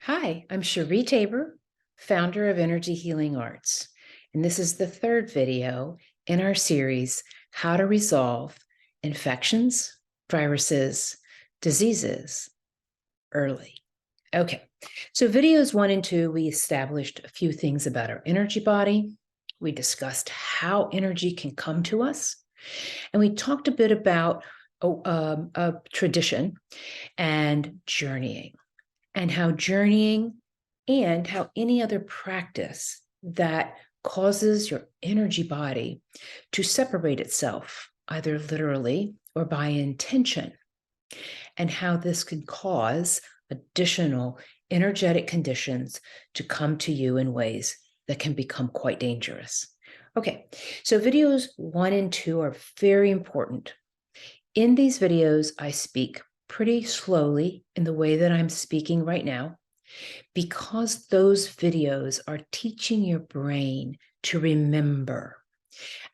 Hi, I'm Shur-ēē Tay-bur, founder of Energy Healing Arts, and this is the third video in our series, How to Resolve Infections, Viruses, Diseases Early. Okay, so videos 1 and 2, we established a few things about our energy body. We discussed how energy can come to us, and we talked a bit about tradition and journeying. And how any other practice that causes your energy body to separate itself, either literally or by intention, and how this can cause additional energetic conditions to come to you in ways that can become quite dangerous. Okay, so videos 1 and 2 are very important. In these videos, I speak pretty slowly in the way that I'm speaking right now, because those videos are teaching your brain to remember.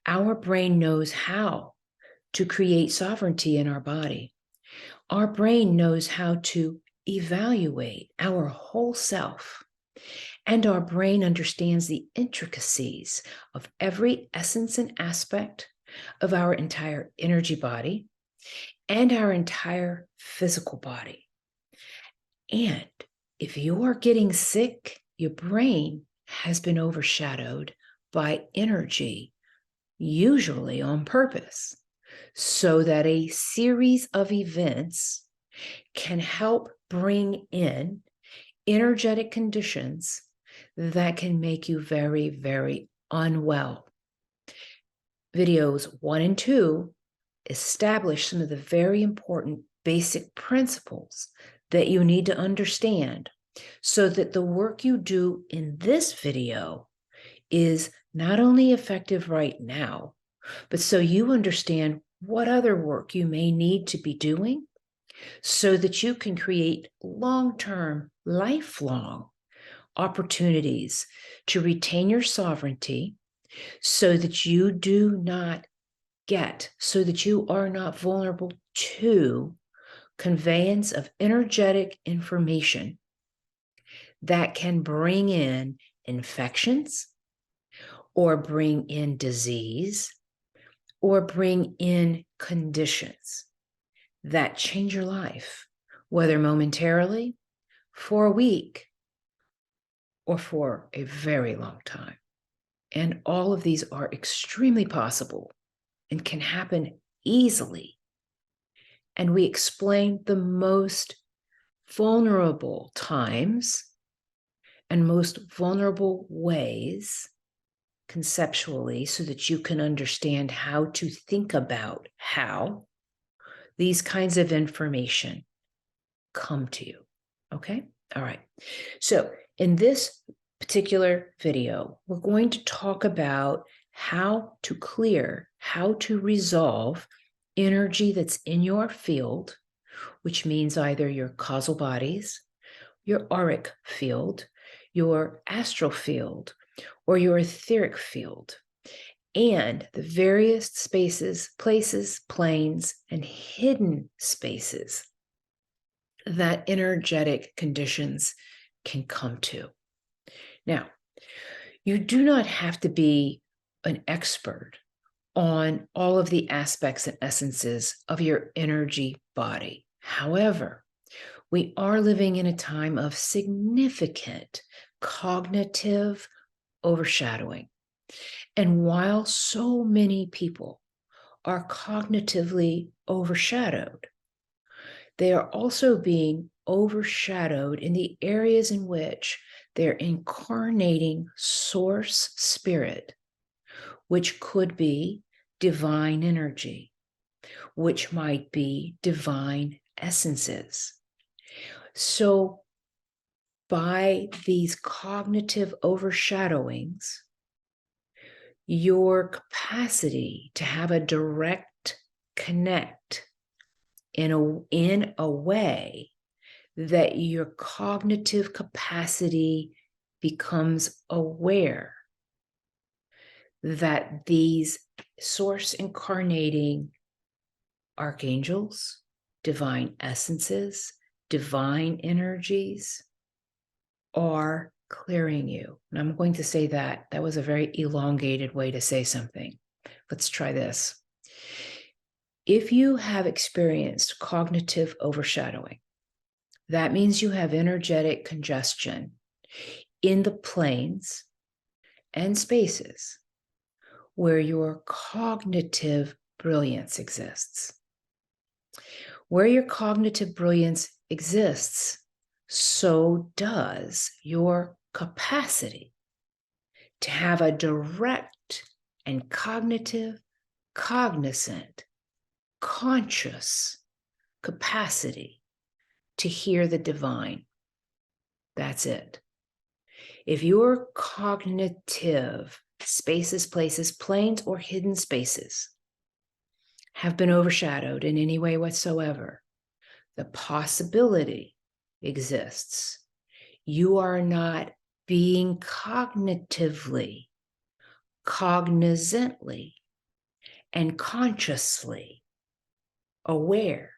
Our brain knows how to create sovereignty in our body. Our brain knows how to evaluate our whole self. And our brain understands the intricacies of every essence and aspect of our entire energy body and our entire physical body. And if you are getting sick, your brain has been overshadowed by energy, usually on purpose, so that a series of events can help bring in energetic conditions that can make you very, very unwell. Videos 1 and 2 establish some of the very important basic principles that you need to understand so that the work you do in this video is not only effective right now, but so you understand what other work you may need to be doing so that you can create long-term, lifelong opportunities to retain your sovereignty so that you are not vulnerable to conveyance of energetic information that can bring in infections or bring in disease or bring in conditions that change your life, whether momentarily, for a week, or for a very long time. And all of these are extremely possible and can happen easily. And we explain the most vulnerable times and most vulnerable ways conceptually so that you can understand how to think about how these kinds of information come to you. Okay? All right. So in this particular video, we're going to talk about how to clear, how to resolve energy that's in your field, which means either your causal bodies, your auric field, your astral field, or your etheric field, and the various spaces, places, planes, and hidden spaces that energetic conditions can come to. Now, you do not have to be an expert on all of the aspects and essences of your energy body. However, we are living in a time of significant cognitive overshadowing. And while so many people are cognitively overshadowed, they are also being overshadowed in the areas in which they're incarnating source spirit, which could be divine energy, which might be divine essences. So by these cognitive overshadowings, your capacity to have a direct connect in a way that your cognitive capacity becomes aware that these source incarnating archangels, divine essences, divine energies are clearing you. And I'm going to say that. That was a very elongated way to say something. Let's try this. If you have experienced cognitive overshadowing, that means you have energetic congestion in the planes and spaces where your cognitive brilliance exists. Where your cognitive brilliance exists, so does your capacity to have a direct and cognitive, cognizant, conscious capacity to hear the divine. That's it. If your cognitive spaces, places, planes, or hidden spaces have been overshadowed in any way whatsoever, the possibility exists you are not being cognitively, cognizantly, and consciously aware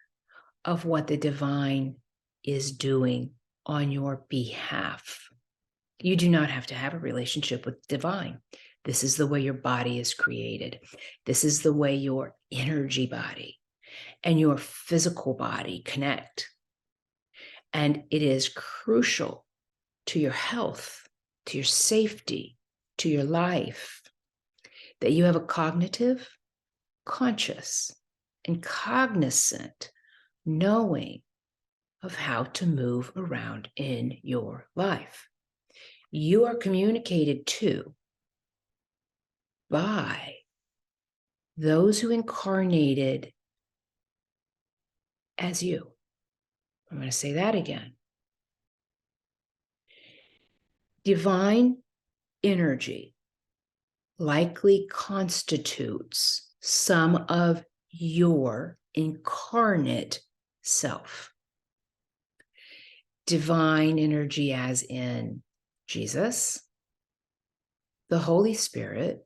of what the divine is doing on your behalf. You do not have to have a relationship with the divine. This is the way your body is created. This is the way your energy body and your physical body connect. And it is crucial to your health, to your safety, to your life, that you have a cognitive, conscious, and cognizant knowing of how to move around in your life. You are communicated to by those who incarnated as you. I'm going to say that again. Divine energy likely constitutes some of your incarnate self. Divine energy as in Jesus, the Holy Spirit,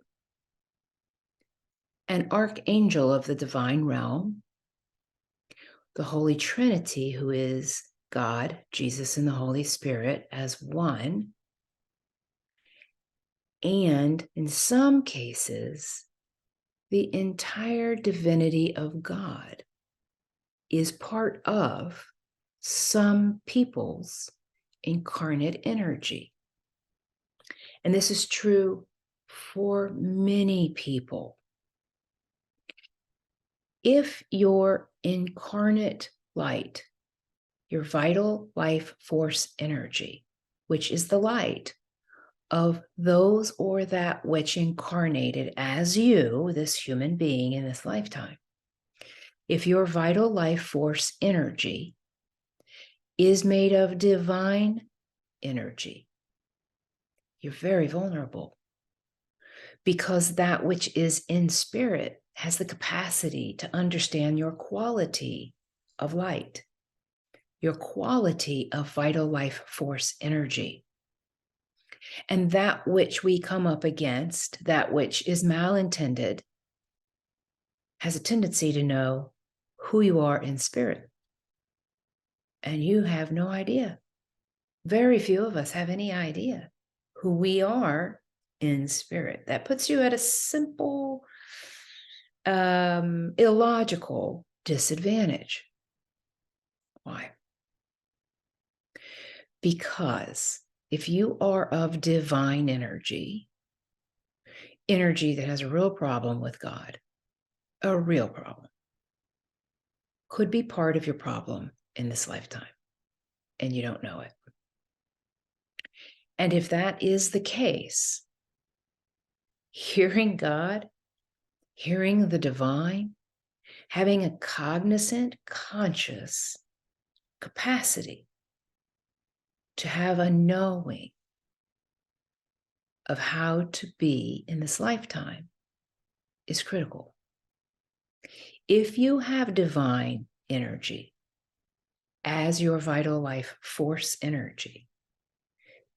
an archangel of the divine realm, the Holy Trinity, who is God, Jesus, and the Holy Spirit as one. And in some cases, the entire divinity of God is part of some people's incarnate energy. And this is true for many people. If your incarnate light, your vital life force energy, which is the light of those or that which incarnated as you, this human being in this lifetime, if your vital life force energy is made of divine energy, you're very vulnerable, because that which is in spirit has the capacity to understand your quality of light, your quality of vital life force energy. And that which we come up against, that which is malintended, has a tendency to know who you are in spirit. And you have no idea. Very few of us have any idea who we are in spirit. That puts you at a simple, illogical disadvantage. Why? Because if you are of divine energy, energy that has a real problem with God, a real problem, could be part of your problem in this lifetime, and you don't know it. And if that is the case, hearing God, hearing the divine, having a cognizant, conscious capacity to have a knowing of how to be in this lifetime is critical. If you have divine energy as your vital life force energy,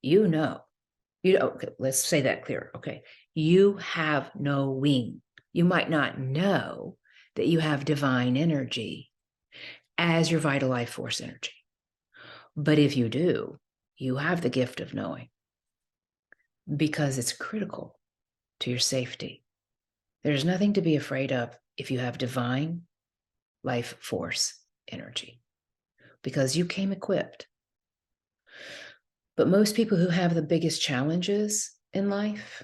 you know, okay, let's say that clear. Okay. You have no wing. You might not know that you have divine energy as your vital life force energy. But if you do, You have the gift of knowing because it's critical to your safety. There's nothing to be afraid of if you have divine life force energy because you came equipped. But most people who have the biggest challenges in life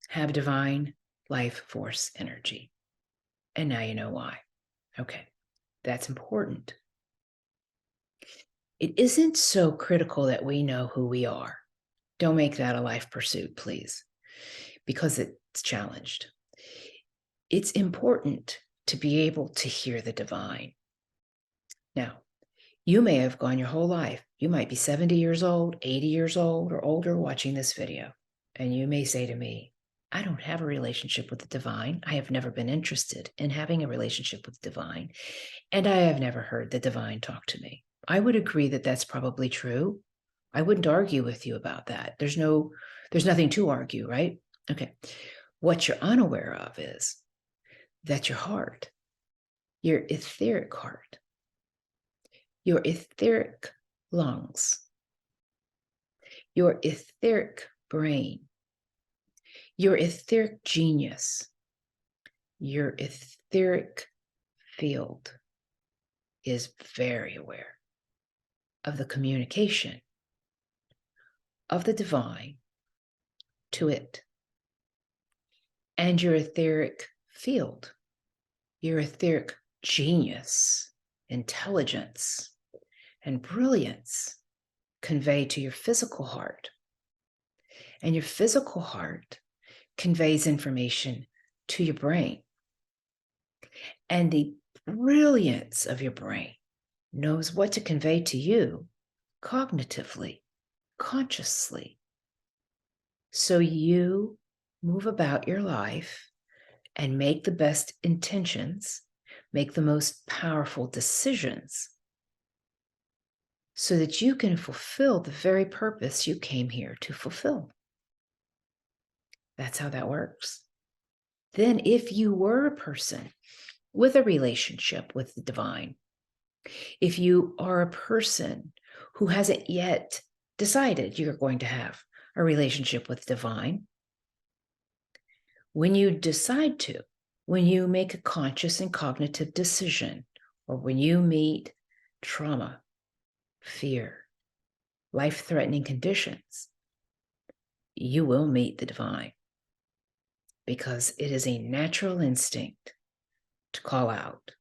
have divine life force energy. And now you know why. Okay, that's important. It isn't so critical that we know who we are. Don't make that a life pursuit, please, because it's challenged. It's important to be able to hear the divine. Now, you may have gone your whole life. You might be 70 years old, 80 years old, or older watching this video. And you may say to me, I don't have a relationship with the divine. I have never been interested in having a relationship with the divine. And I have never heard the divine talk to me. I would agree that that's probably true. I wouldn't argue with you about that. There's nothing to argue, right? Okay. What you're unaware of is that your heart, your etheric heart, your etheric lungs, your etheric brain, your etheric genius, your etheric field is very aware of the communication of the divine to it. And your etheric field, your etheric genius, intelligence, and brilliance convey to your physical heart. And your physical heart conveys information to your brain. And the brilliance of your brain knows what to convey to you cognitively, consciously. So you move about your life and make the best intentions, make the most powerful decisions so that you can fulfill the very purpose you came here to fulfill. That's how that works. Then if you were a person with a relationship with the divine, if you are a person who hasn't yet decided you're going to have a relationship with the divine, when you decide to, when you make a conscious and cognitive decision, or when you meet trauma, fear, life-threatening conditions, you will meet the divine because it is a natural instinct to call out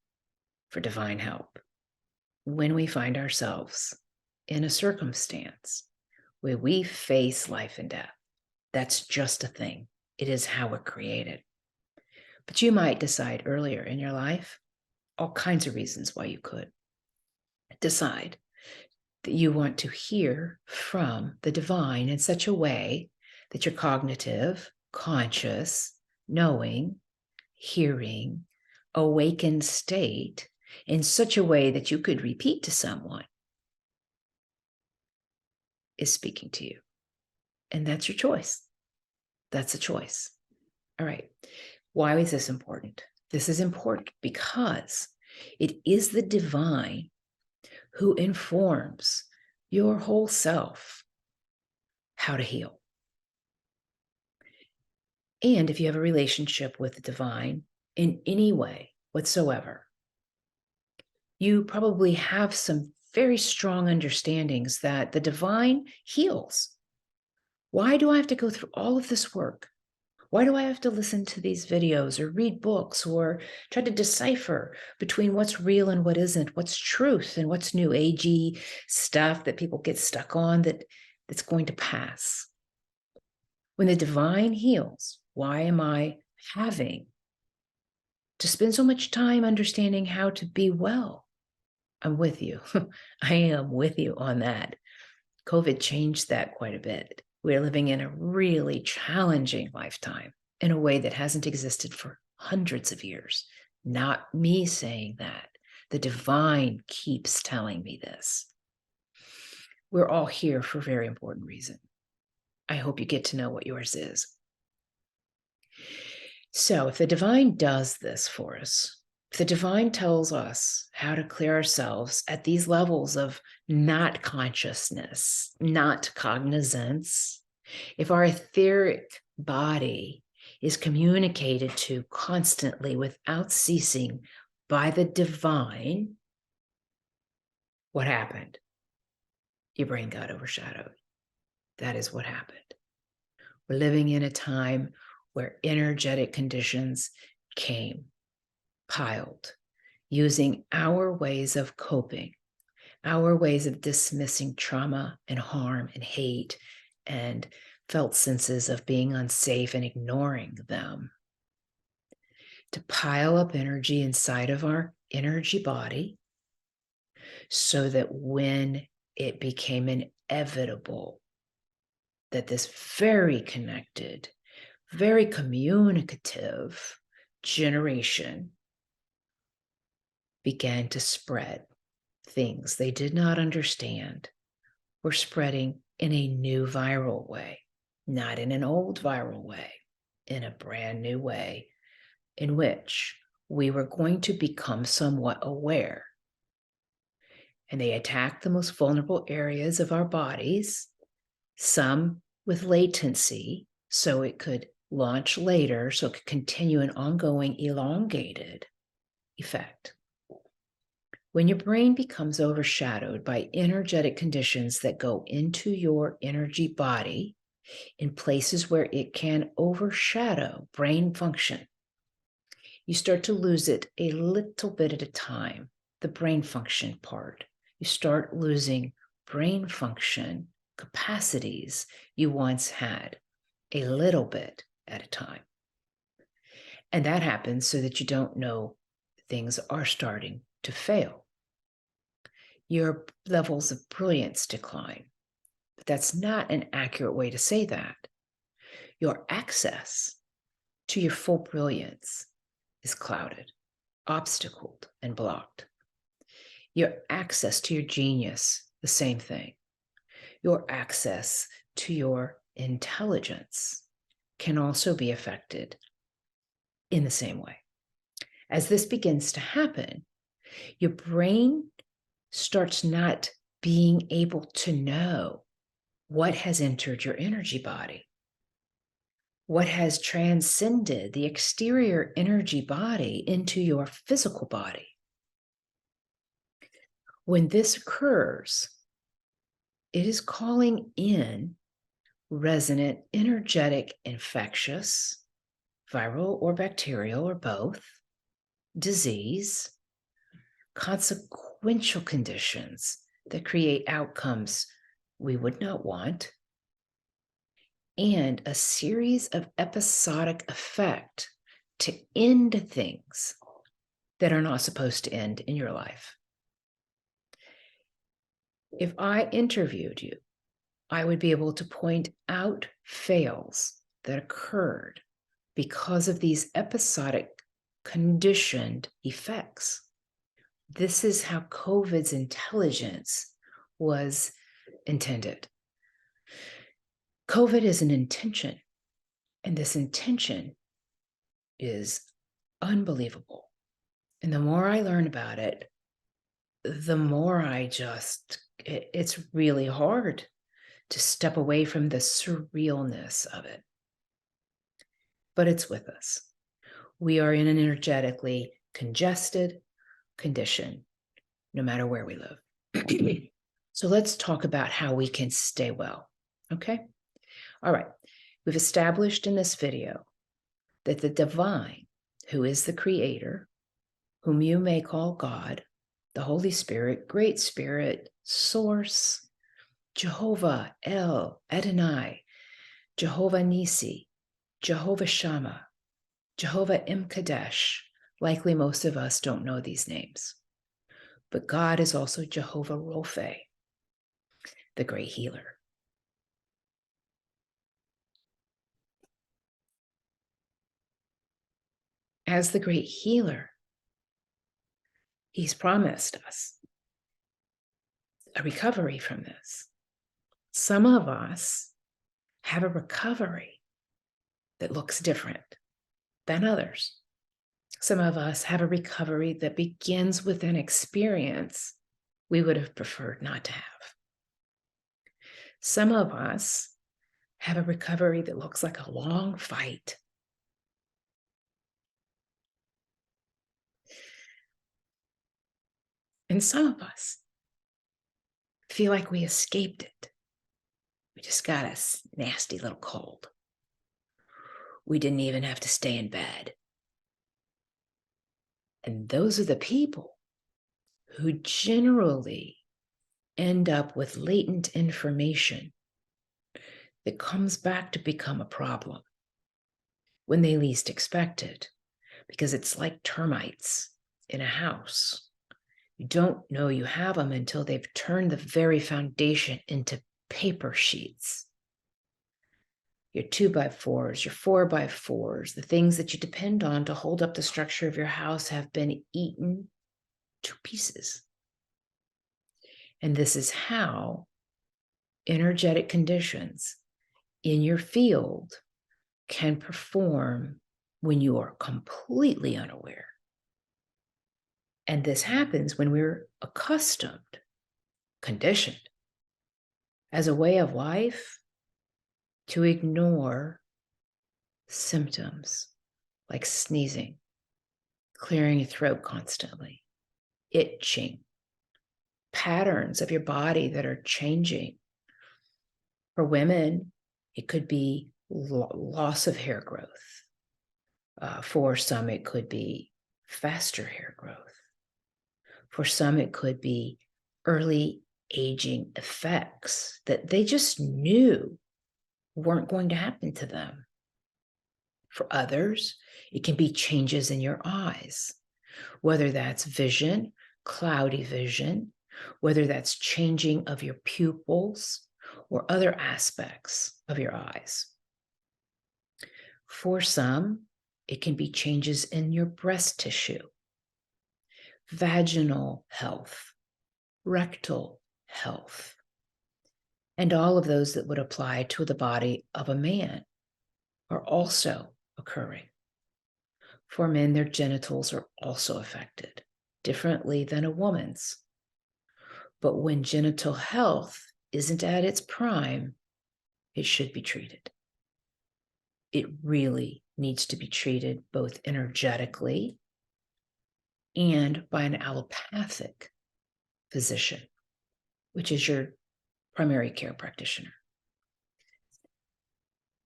for divine help when we find ourselves in a circumstance where we face life and death. That's just a thing. It is how we're created. But you might decide earlier in your life, all kinds of reasons why you could decide that you want to hear from the divine in such a way that your cognitive, conscious, knowing, hearing, awakened state in such a way that you could repeat to someone is speaking to you. And that's your choice. That's a choice. All right. Why is this important? This is important because it is the divine who informs your whole self how to heal. And if you have a relationship with the divine in any way whatsoever, you probably have some very strong understandings that the divine heals. Why do I have to go through all of this work? Why do I have to listen to these videos or read books or try to decipher between what's real and what isn't, what's truth and what's new agey stuff that people get stuck on that's going to pass? When the divine heals, why am I having to spend so much time understanding how to be well? I'm with you. I am with you on that. COVID changed that quite a bit. We're living in a really challenging lifetime in a way that hasn't existed for hundreds of years. Not me saying that. The divine keeps telling me this. We're all here for a very important reason. I hope you get to know what yours is. So if the divine does this for us, The divine tells us how to clear ourselves at these levels of not consciousness, not cognizance. If our etheric body is communicated to constantly without ceasing by the divine, what happened? Your brain got overshadowed. That is what happened. We're living in a time where energetic conditions came, piled, using our ways of coping, our ways of dismissing trauma and harm and hate and felt senses of being unsafe and ignoring them, to pile up energy inside of our energy body so that when it became inevitable that this very connected, very communicative generation began to spread things they did not understand were spreading in a new viral way, not in an old viral way, in a brand new way in which we were going to become somewhat aware. And they attacked the most vulnerable areas of our bodies, some with latency, so it could launch later, so it could continue an ongoing elongated effect. When your brain becomes overshadowed by energetic conditions that go into your energy body in places where it can overshadow brain function, you start to lose it a little bit at a time, the brain function part. You start losing brain function capacities you once had a little bit at a time. And that happens so that you don't know things are starting to fail. Your levels of brilliance decline. But that's not an accurate way to say that. Your access to your full brilliance is clouded, obstacled, and blocked. Your access to your genius, the same thing. Your access to your intelligence can also be affected in the same way. As this begins to happen, your brain starts not being able to know what has entered your energy body, what has transcended the exterior energy body into your physical body. When this occurs, it is calling in resonant, energetic, infectious, viral or bacterial or both, disease, consequential conditions that create outcomes we would not want, and a series of episodic effect to end things that are not supposed to end in your life. If I interviewed you, I would be able to point out fails that occurred because of these episodic conditioned effects. This is how COVID's intelligence was intended. COVID is an intention, and this intention is unbelievable. And the more I learn about it, the more it's really hard to step away from the surrealness of it. But it's with us. We are in an energetically congested condition, no matter where we live. So let's talk about how we can stay well, okay? All right, we've established in this video that the divine, who is the creator, whom you may call God, the Holy Spirit, Great Spirit, Source, Jehovah, El, Adonai, Jehovah Nisi, Jehovah Shammah, Jehovah Imkadesh. Likely most of us don't know these names. But God is also Jehovah Rophe, the great healer. As the great healer, he's promised us a recovery from this. Some of us have a recovery that looks different than others. Some of us have a recovery that begins with an experience we would have preferred not to have. Some of us have a recovery that looks like a long fight. And some of us feel like we escaped it. We just got a nasty little cold. We didn't even have to stay in bed. And those are the people who generally end up with latent information that comes back to become a problem when they least expect it, because it's like termites in a house. You don't know you have them until they've turned the very foundation into paper sheets. Your 2x4s, your 4x4s, the things that you depend on to hold up the structure of your house have been eaten to pieces. And this is how energetic conditions in your field can perform when you are completely unaware. And this happens when we're accustomed, conditioned, as a way of life to ignore symptoms like sneezing, clearing your throat constantly, itching, patterns of your body that are changing. For women, it could be loss of hair growth. For some, it could be faster hair growth. For some, it could be early aging effects that they just knew weren't going to happen to them. For others, it can be changes in your eyes, whether that's vision, cloudy vision, whether that's changing of your pupils or other aspects of your eyes. For some, it can be changes in your breast tissue, vaginal health, rectal health, and all of those that would apply to the body of a man are also occurring. For men, their genitals are also affected differently than a woman's. But when genital health isn't at its prime, it should be treated. It really needs to be treated both energetically and by an allopathic physician, which is your primary care practitioner.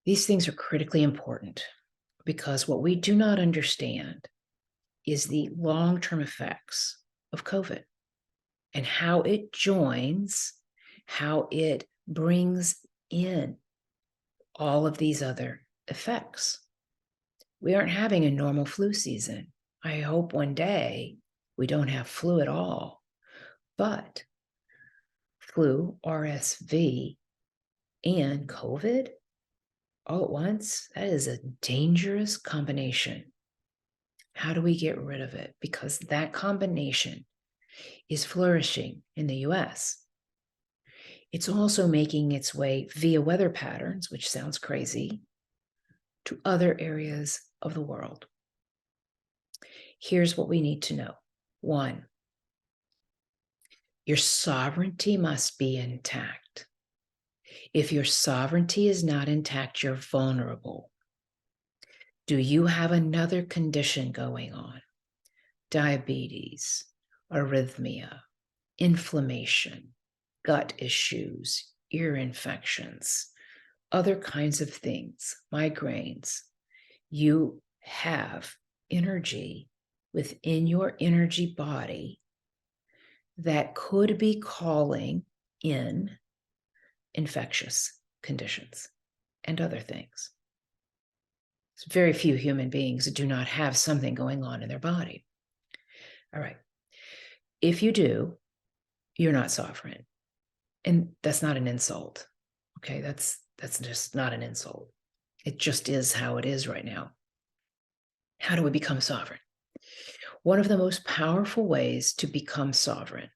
These things are critically important because what we do not understand is the long-term effects of COVID and how it joins, how it brings in all of these other effects. We aren't having a normal flu season. I hope one day we don't have flu at all. But flu, RSV, and COVID all at once, that is a dangerous combination. How do we get rid of it? Because that combination is flourishing in the US. It's also making its way via weather patterns, which sounds crazy, to other areas of the world. Here's what we need to know. 1, your sovereignty must be intact. If your sovereignty is not intact, you're vulnerable. Do you have another condition going on? Diabetes, arrhythmia, inflammation, gut issues, ear infections, other kinds of things, migraines. You have energy within your energy body that could be calling in infectious conditions and other things. There's very few human beings that do not have something going on in their body. All right. If you do, you're not sovereign. And that's not an insult. Okay, that's just not an insult. It just is how it is right now. How do we become sovereign? One of the most powerful ways to become sovereign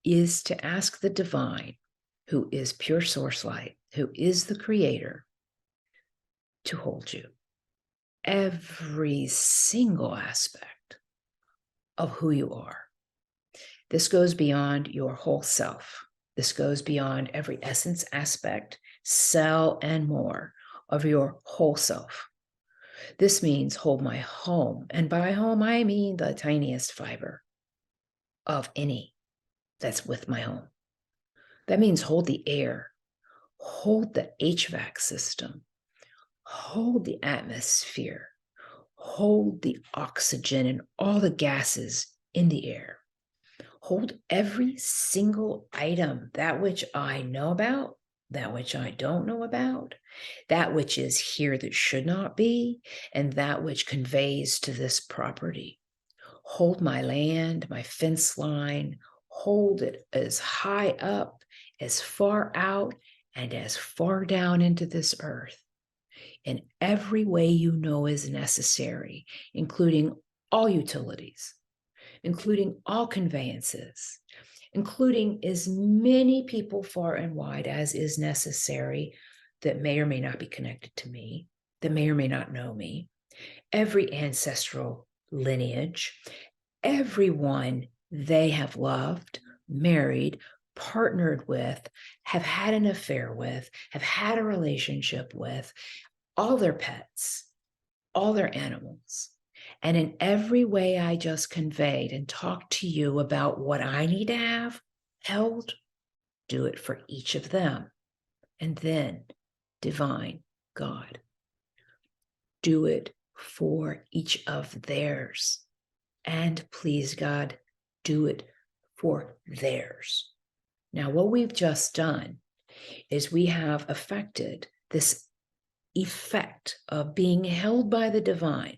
is to ask the divine, who is pure source light, who is the creator, to hold you. every single aspect of who you are. This goes beyond your whole self. This goes beyond every essence, aspect, cell, and more of your whole self. This means hold my home. And by home, I mean the tiniest fiber of any that's with my home. That means hold the air, hold the HVAC system, hold the atmosphere, hold the oxygen and all the gases in the air. Hold every single item, that which I know about, that which I don't know about, that which is here that should not be, and that which conveys to this property. Hold my land, my fence line, hold it as high up, as far out, and as far down into this earth in every way you know is necessary, including all utilities, including all conveyances, including as many people far and wide as is necessary that may or may not be connected to me, that may or may not know me, every ancestral lineage, everyone they have loved, married, partnered with, have had an affair with, have had a relationship with, all their pets, all their animals. And in every way I just conveyed and talked to you about what I need to have held, do it for each of them. And then, divine God, do it for each of theirs. And please, God, do it for theirs. Now, what we've just done is we have affected this effect of being held by the divine,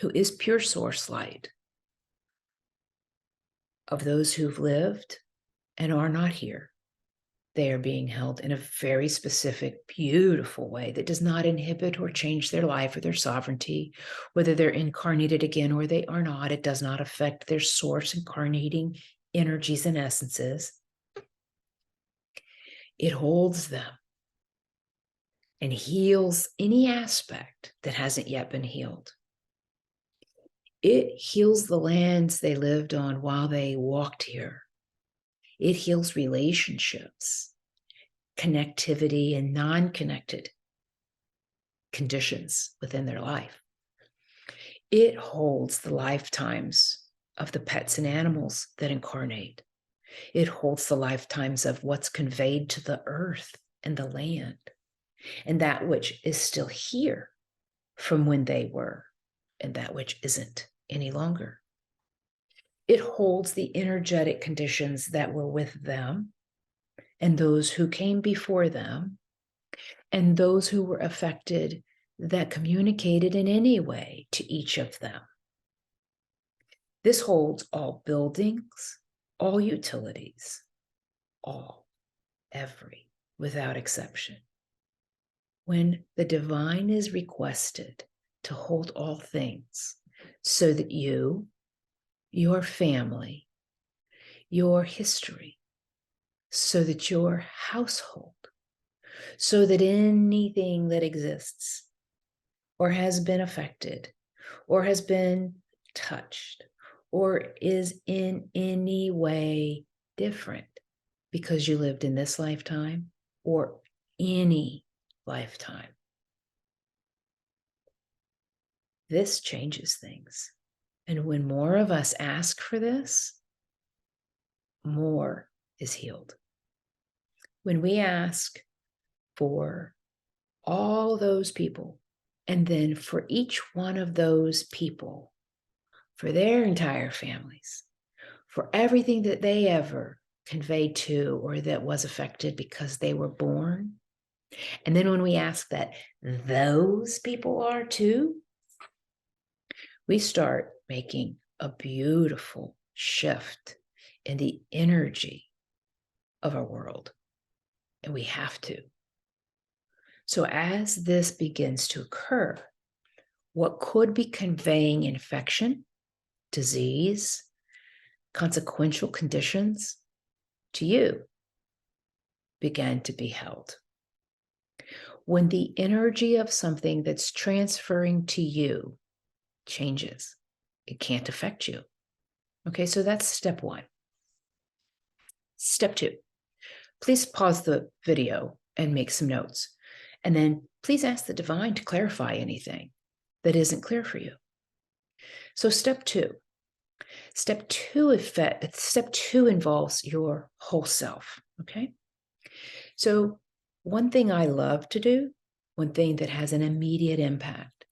who is pure source light, of those who've lived and are not here. They are being held in a very specific, beautiful way that does not inhibit or change their life or their sovereignty, whether they're incarnated again or they are not. It does not affect their source incarnating energies and essences. It holds them and heals any aspect that hasn't yet been healed. It heals the lands they lived on while they walked here. It heals relationships, connectivity, and non-connected conditions within their life. It holds the lifetimes of the pets and animals that incarnate. It holds the lifetimes of what's conveyed to the earth and the land, and that which is still here from when they were, and that which isn't any longer. It holds the energetic conditions that were with them and those who came before them and those who were affected that communicated in any way to each of them. This holds all buildings, all utilities, all, every, without exception. When the divine is requested to hold all things, so that you, your family, your history, so that your household, so that anything that exists or has been affected or has been touched or is in any way different because you lived in this lifetime or any lifetime. This changes things. And when more of us ask for this, more is healed. When we ask for all those people, and then for each one of those people, for their entire families, for everything that they ever conveyed to or that was affected because they were born, and then when we ask that those people are too, we start making a beautiful shift in the energy of our world. And we have to. So as this begins to occur, what could be conveying infection, disease, consequential conditions to you began to be held. when the energy of something that's transferring to you changes, it can't affect you. Okay, so that's step one. Step two, please pause the video and make some notes. And then please ask the divine to clarify anything that isn't clear for you. So step two involves your whole self. Okay. So one thing I love to do, one thing that has an immediate impact,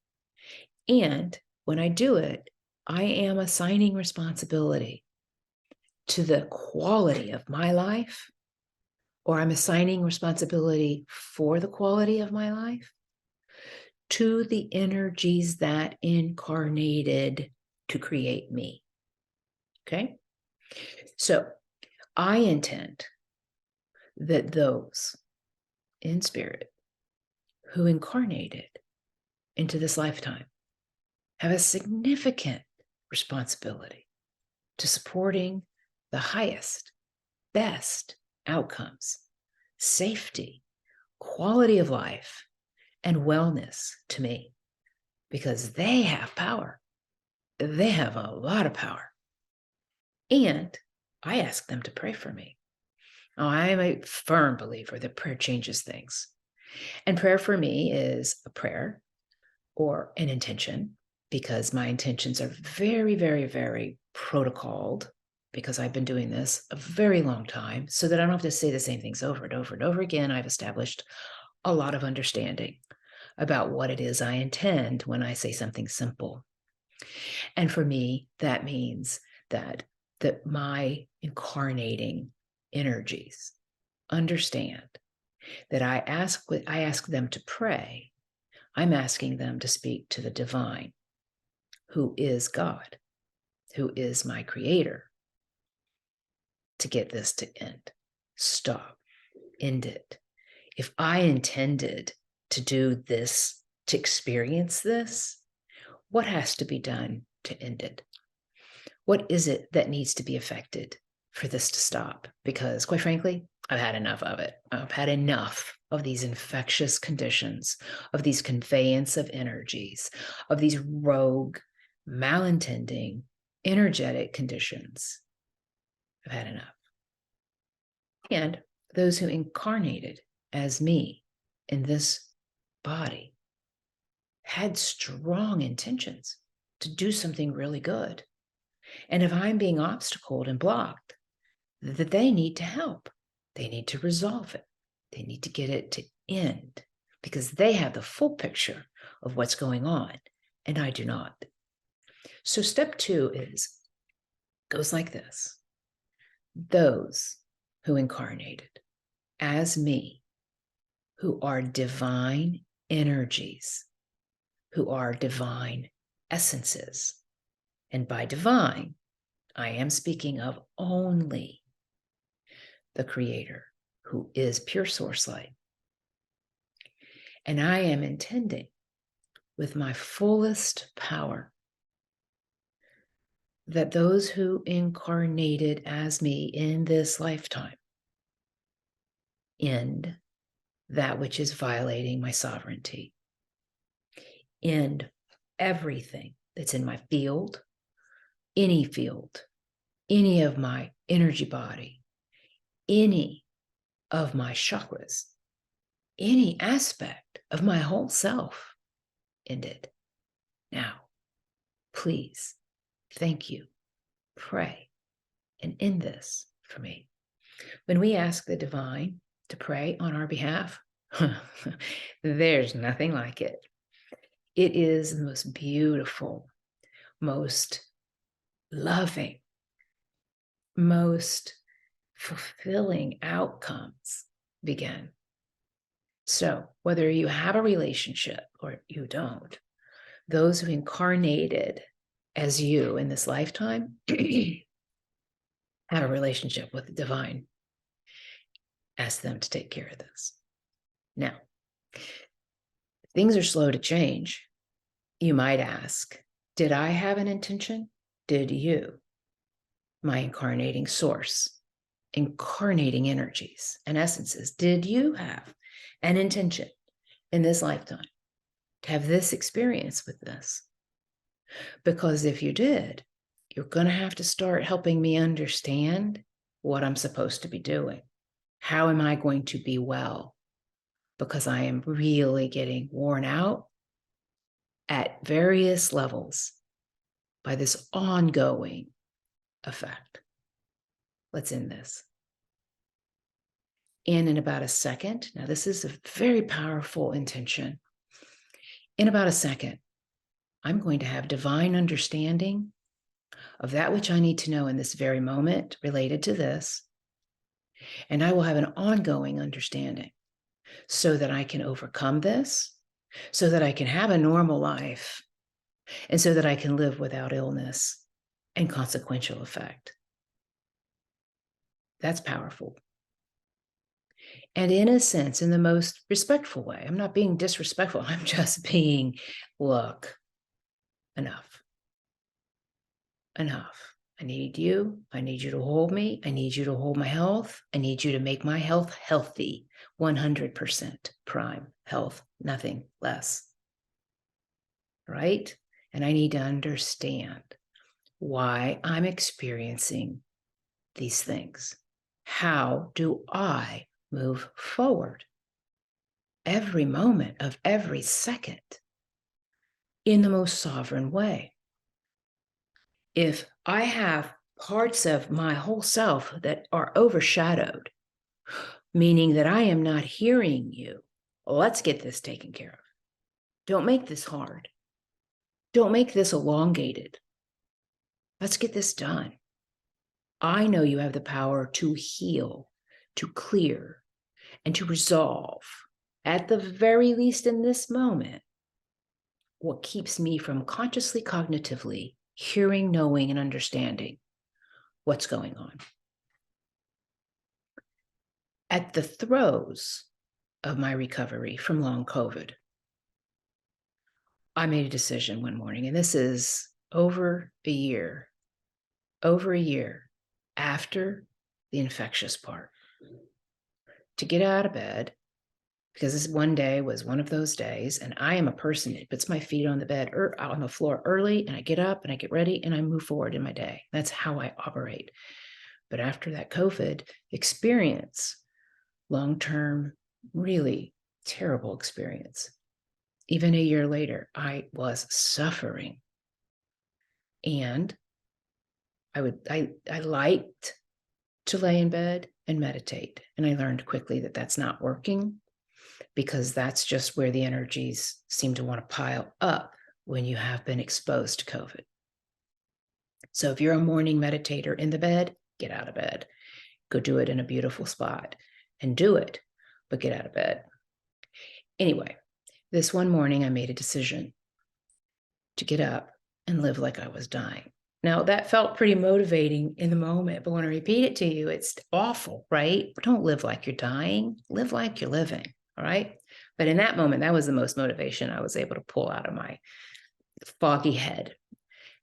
and when I do it, I am assigning responsibility to the quality of my life, or I'm assigning responsibility for the quality of my life to the energies that incarnated to create me. Okay? So I intend that those in spirit who incarnated into this lifetime have a significant responsibility to supporting the highest, best outcomes, safety, quality of life, and wellness to me, because they have power. They have a lot of power. And I ask them to pray for me. Oh, I am a firm believer that prayer changes things. And prayer for me is a prayer or an intention, because my intentions are very, very, very protocoled, because I've been doing this a very long time, so that I don't have to say the same things over and over and over again. I've established a lot of understanding about what it is I intend when I say something simple. And for me, that means that my incarnating energies understand that I ask them to pray. I'm asking them to speak to the divine, who is God, who is my creator, to get this to end. Stop. End it. If I intended to do this, to experience this, what has to be done to end it? What is it that needs to be affected for this to stop? Because quite frankly, I've had enough of it. I've had enough of these infectious conditions, of these conveyance of energies, of these rogue, malintending, energetic conditions. I've had enough. And those who incarnated as me in this body had strong intentions to do something really good. And if I'm being obstacled and blocked, that they need to help. They need to resolve it. They need to get it to end, because they have the full picture of what's going on, and I do not. So step two goes like this. Those who incarnated as me, who are divine energies, who are divine essences. And by divine, I am speaking of only the Creator, who is pure source light. And I am intending with my fullest power that those who incarnated as me in this lifetime end that which is violating my sovereignty, end everything that's in my field, any of my energy body, any of my chakras, any aspect of my whole self, end it. Now, please, thank you, pray, and end this for me. When we ask the divine to pray on our behalf, there's nothing like it. It is the most beautiful, most loving, most fulfilling outcomes begin. So whether you have a relationship or you don't, those who incarnated as you in this lifetime have a relationship with the divine. Ask them to take care of this. Now, things are slow to change. You might ask, did I have an intention? Did you, my incarnating source, incarnating energies and essences, did you have an intention in this lifetime to have this experience with this. Because if you did, you're going to have to start helping me understand what I'm supposed to be doing. How am I going to be well? Because I am really getting worn out at various levels by this ongoing effect. Let's end this. In about a second, now this is a very powerful intention. In about a second, I'm going to have divine understanding of that which I need to know in this very moment related to this. And I will have an ongoing understanding so that I can overcome this, so that I can have a normal life, and so that I can live without illness and consequential effect. That's powerful. And in a sense, in the most respectful way, I'm not being disrespectful. I'm just being, look, enough. Enough. I need you. I need you to hold me. I need you to hold my health. I need you to make my health healthy. 100% prime health, nothing less. Right? And I need to understand why I'm experiencing these things. How do I move forward every moment of every second in the most sovereign way? If I have parts of my whole self that are overshadowed, meaning that I am not hearing you, let's get this taken care of. Don't make this hard. Don't make this elongated. Let's get this done. I know you have the power to heal, to clear, and to resolve, at the very least in this moment, what keeps me from consciously, cognitively hearing, knowing, and understanding what's going on. At the throes of my recovery from long COVID, I made a decision one morning, and this is over a year after the infectious part, to get out of bed, because this one day was one of those days, and I am a person that puts my feet on the bed or out on the floor early, and I get up and I get ready and I move forward in my day. That's how I operate. But after that COVID experience, long-term, really terrible experience, even a year later, I was suffering. And I liked to lay in bed and meditate. And I learned quickly that that's not working, because that's just where the energies seem to want to pile up when you have been exposed to COVID. So if you're a morning meditator in the bed, get out of bed. Go do it in a beautiful spot and do it, but get out of bed. Anyway, this one morning I made a decision to get up and live like I was dying. Now, that felt pretty motivating in the moment, but when I repeat it to you, it's awful, right? Don't live like you're dying. Live like you're living, all right? But in that moment, that was the most motivation I was able to pull out of my foggy head.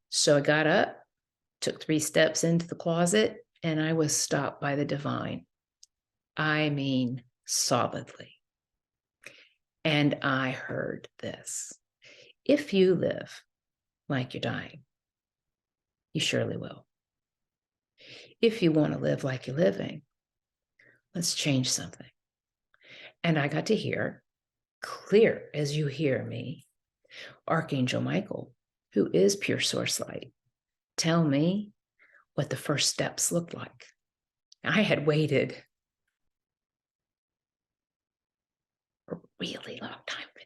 So I got up, took 3 steps into the closet, and I was stopped by the divine. I mean, solidly. And I heard this: if you live like you're dying, you surely will. If you want to live like you're living, let's change something. And I got to hear, clear as you hear me, Archangel Michael, who is pure source light, tell me what the first steps looked like. I had waited a really long time for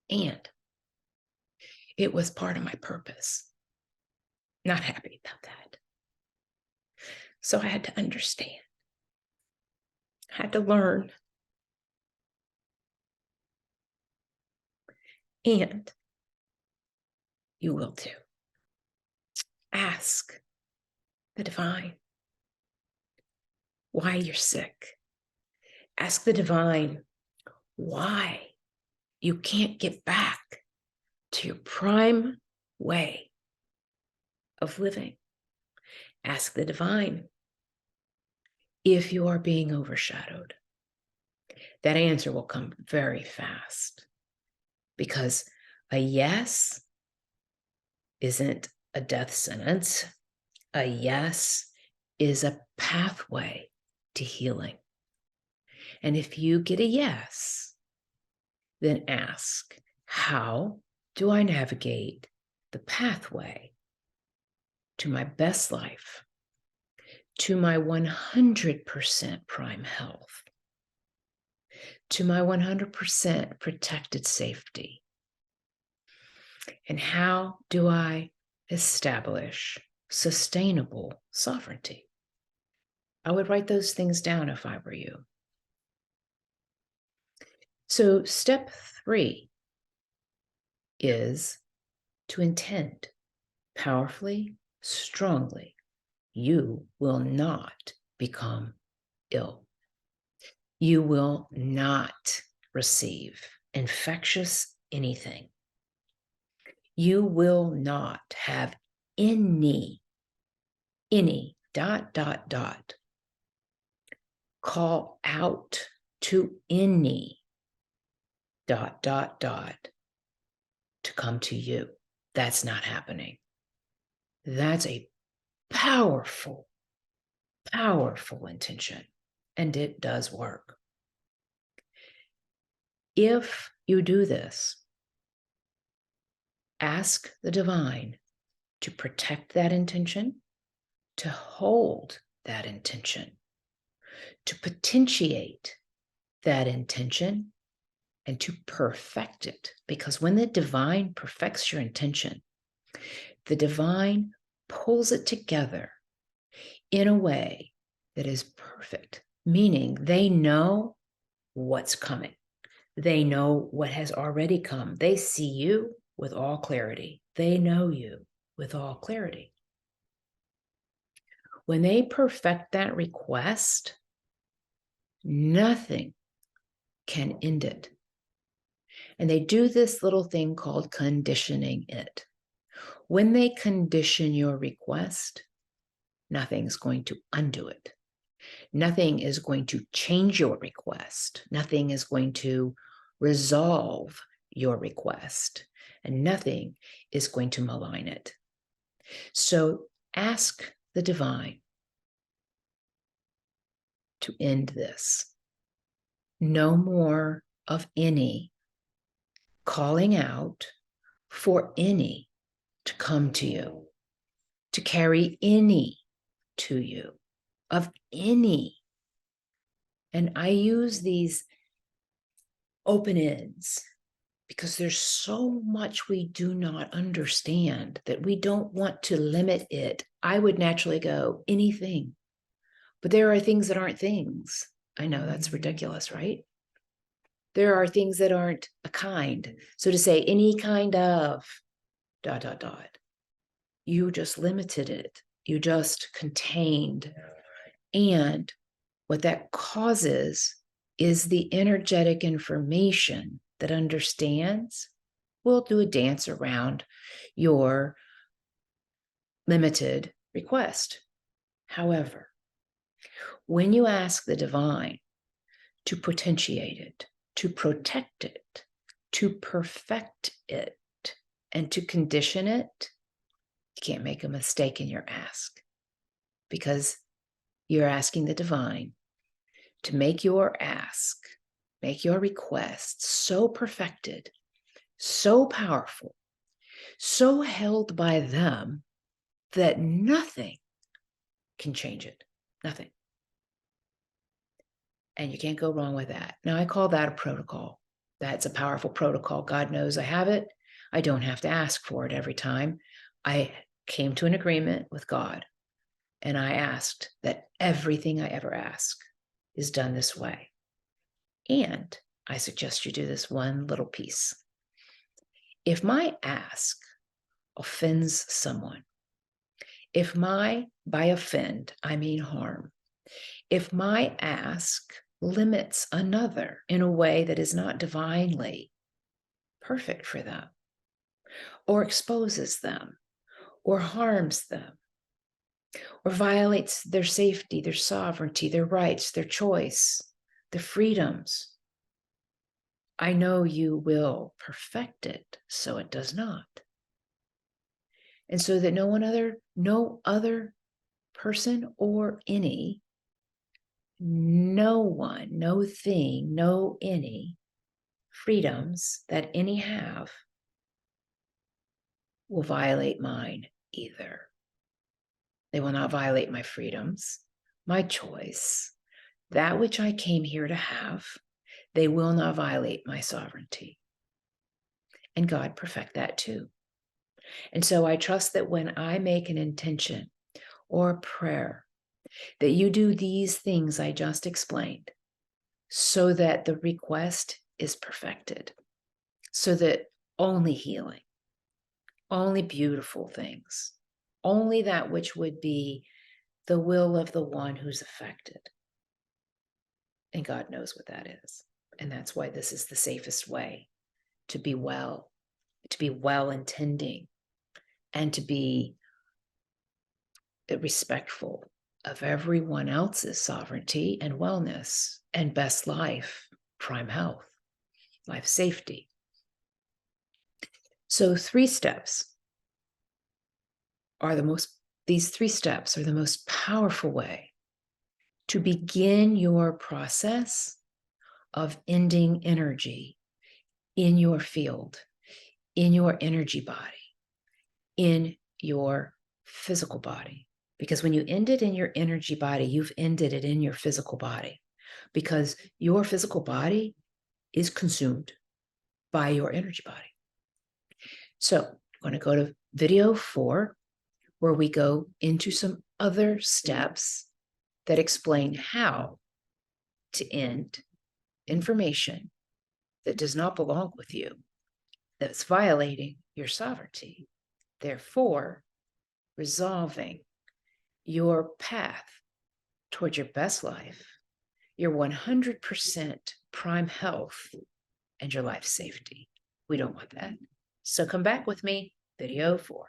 that. And it was part of my purpose. Not happy about that. So I had to understand. I had to learn. And you will too. Ask the divine why you're sick. Ask the divine why you can't get back to your prime way of living. Ask the divine if you are being overshadowed? That answer will come very fast, because a yes isn't a death sentence. A yes is a pathway to healing. And if you get a yes, then ask, how do I navigate the pathway to my best life, to my 100% prime health, to my 100% protected safety? And how do I establish sustainable sovereignty? I would write those things down if I were you. So step 3 is to intend powerfully, strongly. You will not become ill. You will not receive infectious anything. You will not have any, call out to any, to come to you. That's not happening. That's a powerful, powerful intention, and it does work. If you do this, ask the divine to protect that intention, to hold that intention, to potentiate that intention, and to perfect it. Because when the divine perfects your intention, the divine pulls it together in a way that is perfect, meaning they know what's coming. They know what has already come. They see you with all clarity. They know you with all clarity. When they perfect that request, nothing can end it. And they do this little thing called conditioning it. When they condition your request, nothing's going to undo it. Nothing is going to change your request. Nothing is going to resolve your request. And nothing is going to malign it. So ask the divine to end this. No more of any calling out for any to come to you, to carry any to you, of any. And I use these open ends because there's so much we do not understand that we don't want to limit it. I would naturally go anything, but there are things that aren't things. I know that's ridiculous, right? There are things that aren't a kind. So to say any kind of ... you just limited it. You just contained. And what that causes is the energetic information that understands will do a dance around your limited request. However, when you ask the divine to potentiate it, to protect it, to perfect it, and to condition it, you can't make a mistake in your ask, because you're asking the divine to make your ask, make your request so perfected, so powerful, so held by them that nothing can change it. Nothing. And you can't go wrong with that. Now, I call that a protocol. That's a powerful protocol. God knows I have it. I don't have to ask for it every time. I came to an agreement with God, and I asked that everything I ever ask is done this way. And I suggest you do this one little piece. If my ask offends someone, if by offend, I mean harm, if my ask limits another in a way that is not divinely perfect for them, or exposes them, or harms them, or violates their safety, their sovereignty, their rights, their choice, their freedoms, I know you will perfect it so it does not. And so that no other person or no one, no thing, no any freedoms that any have will violate mine either. They will not violate my freedoms, my choice, that which I came here to have. They will not violate my sovereignty. And God perfect that too. And so I trust that when I make an intention or a prayer, that you do these things I just explained so that the request is perfected, so that only healing, only beautiful things, only that which would be the will of the one who's affected. And God knows what that is. And that's why this is the safest way to be well intending, and to be respectful of everyone else's sovereignty and wellness and best life, prime health, life safety. So these 3 steps are the most powerful way to begin your process of ending energy in your field, in your energy body, in your physical body. Because when you end it in your energy body, you've ended it in your physical body, because your physical body is consumed by your energy body. So I'm going to go to video 4, where we go into some other steps that explain how to end information that does not belong with you, that's violating your sovereignty, therefore resolving your path towards your best life, your 100% prime health, and your life safety. We don't want that. So come back with me, video 4.